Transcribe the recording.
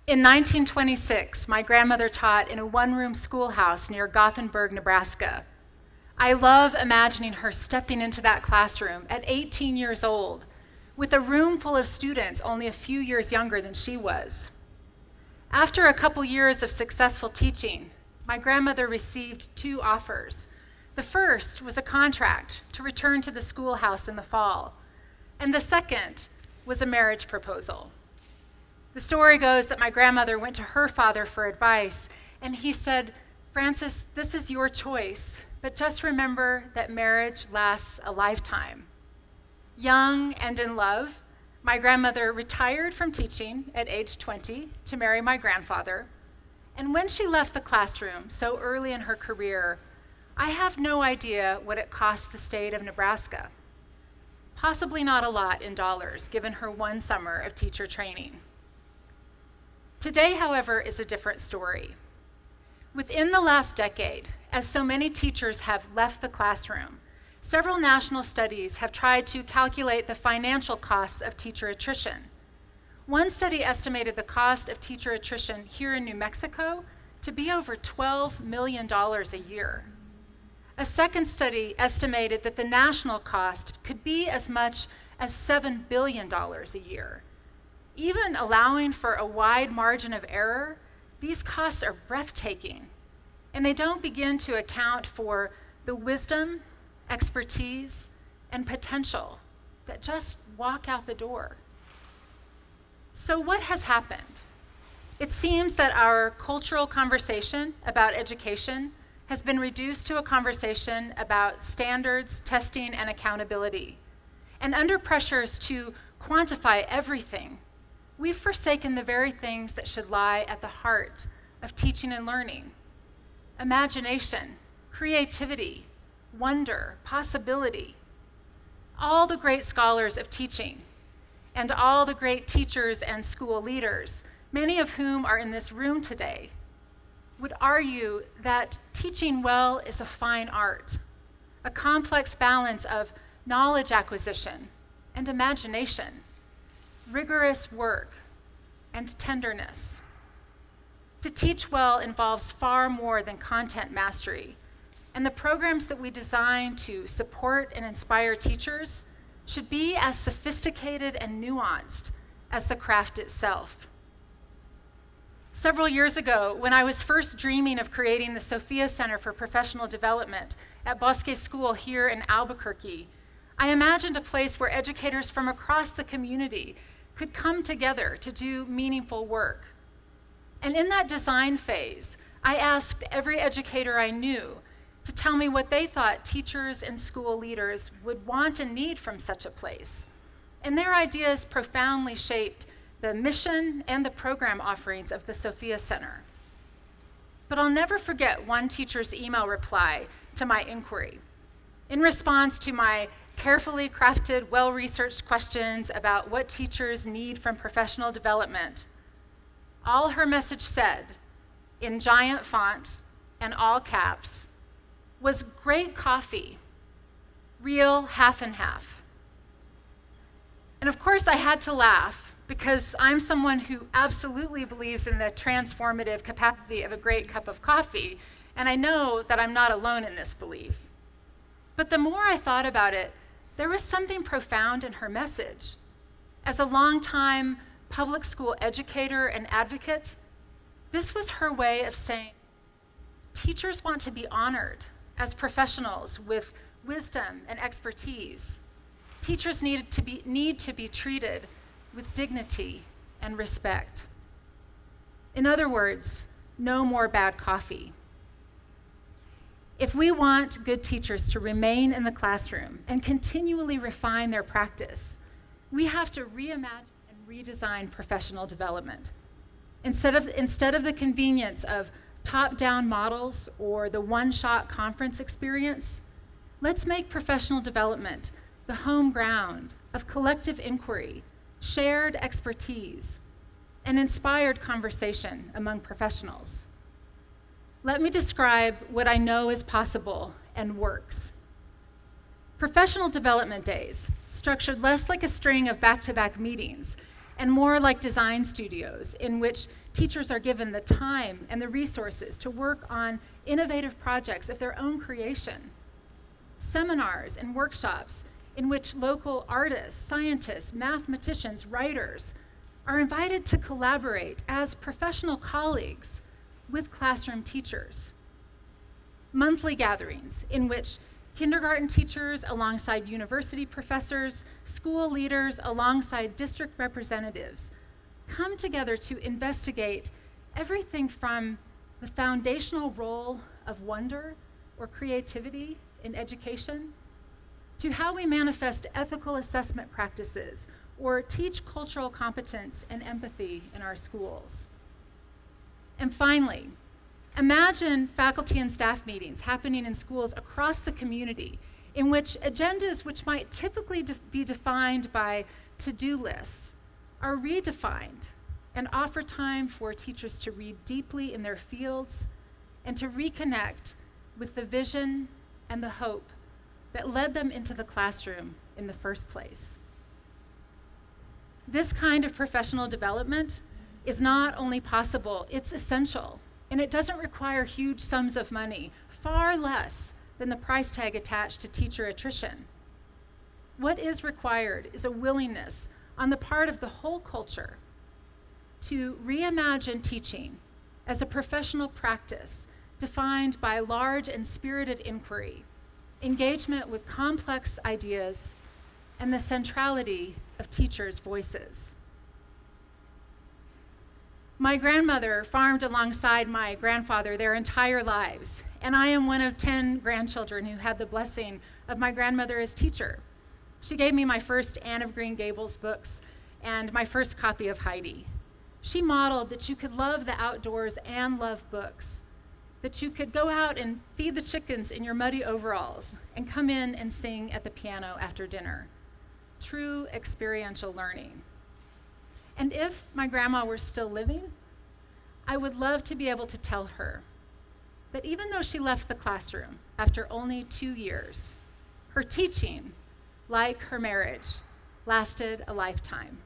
In 1926, my grandmother taught in a one-room schoolhouse near Gothenburg, Nebraska. I love imagining her stepping into that classroom at 18 years old, with a room full of students only a few years younger than she was. After a couple years of successful teaching, my grandmother received 2 offers. The first was a contract to return to the schoolhouse in the fall, and the second was a marriage proposal. The story goes that my grandmother went to her father for advice, and he said, "Frances, this is your choice, but just remember that marriage lasts a lifetime." Young and in love, my grandmother retired from teaching at age 20 to marry my grandfather, and when she left the classroom so early in her career, I have no idea what it cost the state of Nebraska. Possibly not a lot in dollars, given her one summer of teacher training. Today, however, is a different story. Within the last decade, as so many teachers have left the classroom, several national studies have tried to calculate the financial costs of teacher attrition. One study estimated the cost of teacher attrition here in New Mexico to be over $12 million a year. A second study estimated that the national cost could be as much as $7 billion a year. Even allowing for a wide margin of error, these costs are breathtaking, and they don't begin to account for the wisdom, expertise, and potential that just walk out the door. So what has happened? It seems that our cultural conversation about education has been reduced to a conversation about standards, testing, and accountability. And under pressures to quantify everything, we've forsaken the very things that should lie at the heart of teaching and learning: imagination, creativity, wonder, possibility. All the great scholars of teaching and all the great teachers and school leaders, many of whom are in this room today, would argue that teaching well is a fine art, a complex balance of knowledge acquisition and imagination, rigorous work, and tenderness. To teach well involves far more than content mastery, and the programs that we design to support and inspire teachers should be as sophisticated and nuanced as the craft itself. Several years ago, when I was first dreaming of creating the Sophia Center for Professional Development at Bosque School here in Albuquerque, I imagined a place where educators from across the community could come together to do meaningful work. And in that design phase, I asked every educator I knew to tell me what they thought teachers and school leaders would want and need from such a place. And their ideas profoundly shaped the mission and the program offerings of the Sophia Center. But I'll never forget one teacher's email reply to my inquiry. In response to my carefully crafted, well-researched questions about what teachers need from professional development, all her message said, in giant font and all caps, was great coffee, real half and half. And of course I had to laugh, because I'm someone who absolutely believes in the transformative capacity of a great cup of coffee, and I know that I'm not alone in this belief. But the more I thought about it, there was something profound in her message. As a longtime public school educator and advocate, this was her way of saying, teachers want to be honored as professionals with wisdom and expertise. Teachers need to be treated with dignity and respect. In other words, no more bad coffee. If we want good teachers to remain in the classroom and continually refine their practice, we have to reimagine and redesign professional development. Instead of the convenience of top-down models or the one-shot conference experience, let's make professional development the home ground of collective inquiry, shared expertise, and inspired conversation among professionals. Let me describe what I know is possible and works. Professional development days, structured less like a string of back-to-back meetings and more like design studios in which teachers are given the time and the resources to work on innovative projects of their own creation. Seminars and workshops in which local artists, scientists, mathematicians, writers are invited to collaborate as professional colleagues with classroom teachers. Monthly gatherings in which kindergarten teachers alongside university professors, school leaders alongside district representatives come together to investigate everything from the foundational role of wonder or creativity in education to how we manifest ethical assessment practices or teach cultural competence and empathy in our schools. And finally, imagine faculty and staff meetings happening in schools across the community in which agendas which might typically be defined by to-do lists are redefined and offer time for teachers to read deeply in their fields and to reconnect with the vision and the hope that led them into the classroom in the first place. This kind of professional development is not only possible, it's essential. And it doesn't require huge sums of money, far less than the price tag attached to teacher attrition. What is required is a willingness on the part of the whole culture to reimagine teaching as a professional practice defined by large and spirited inquiry, engagement with complex ideas, and the centrality of teachers' voices. My grandmother farmed alongside my grandfather their entire lives, and I am one of 10 grandchildren who had the blessing of my grandmother as teacher. She gave me my first Anne of Green Gables books and my first copy of Heidi. She modeled that you could love the outdoors and love books, that you could go out and feed the chickens in your muddy overalls and come in and sing at the piano after dinner. True experiential learning. And if my grandma were still living, I would love to be able to tell her that even though she left the classroom after only 2 years, her teaching, like her marriage, lasted a lifetime.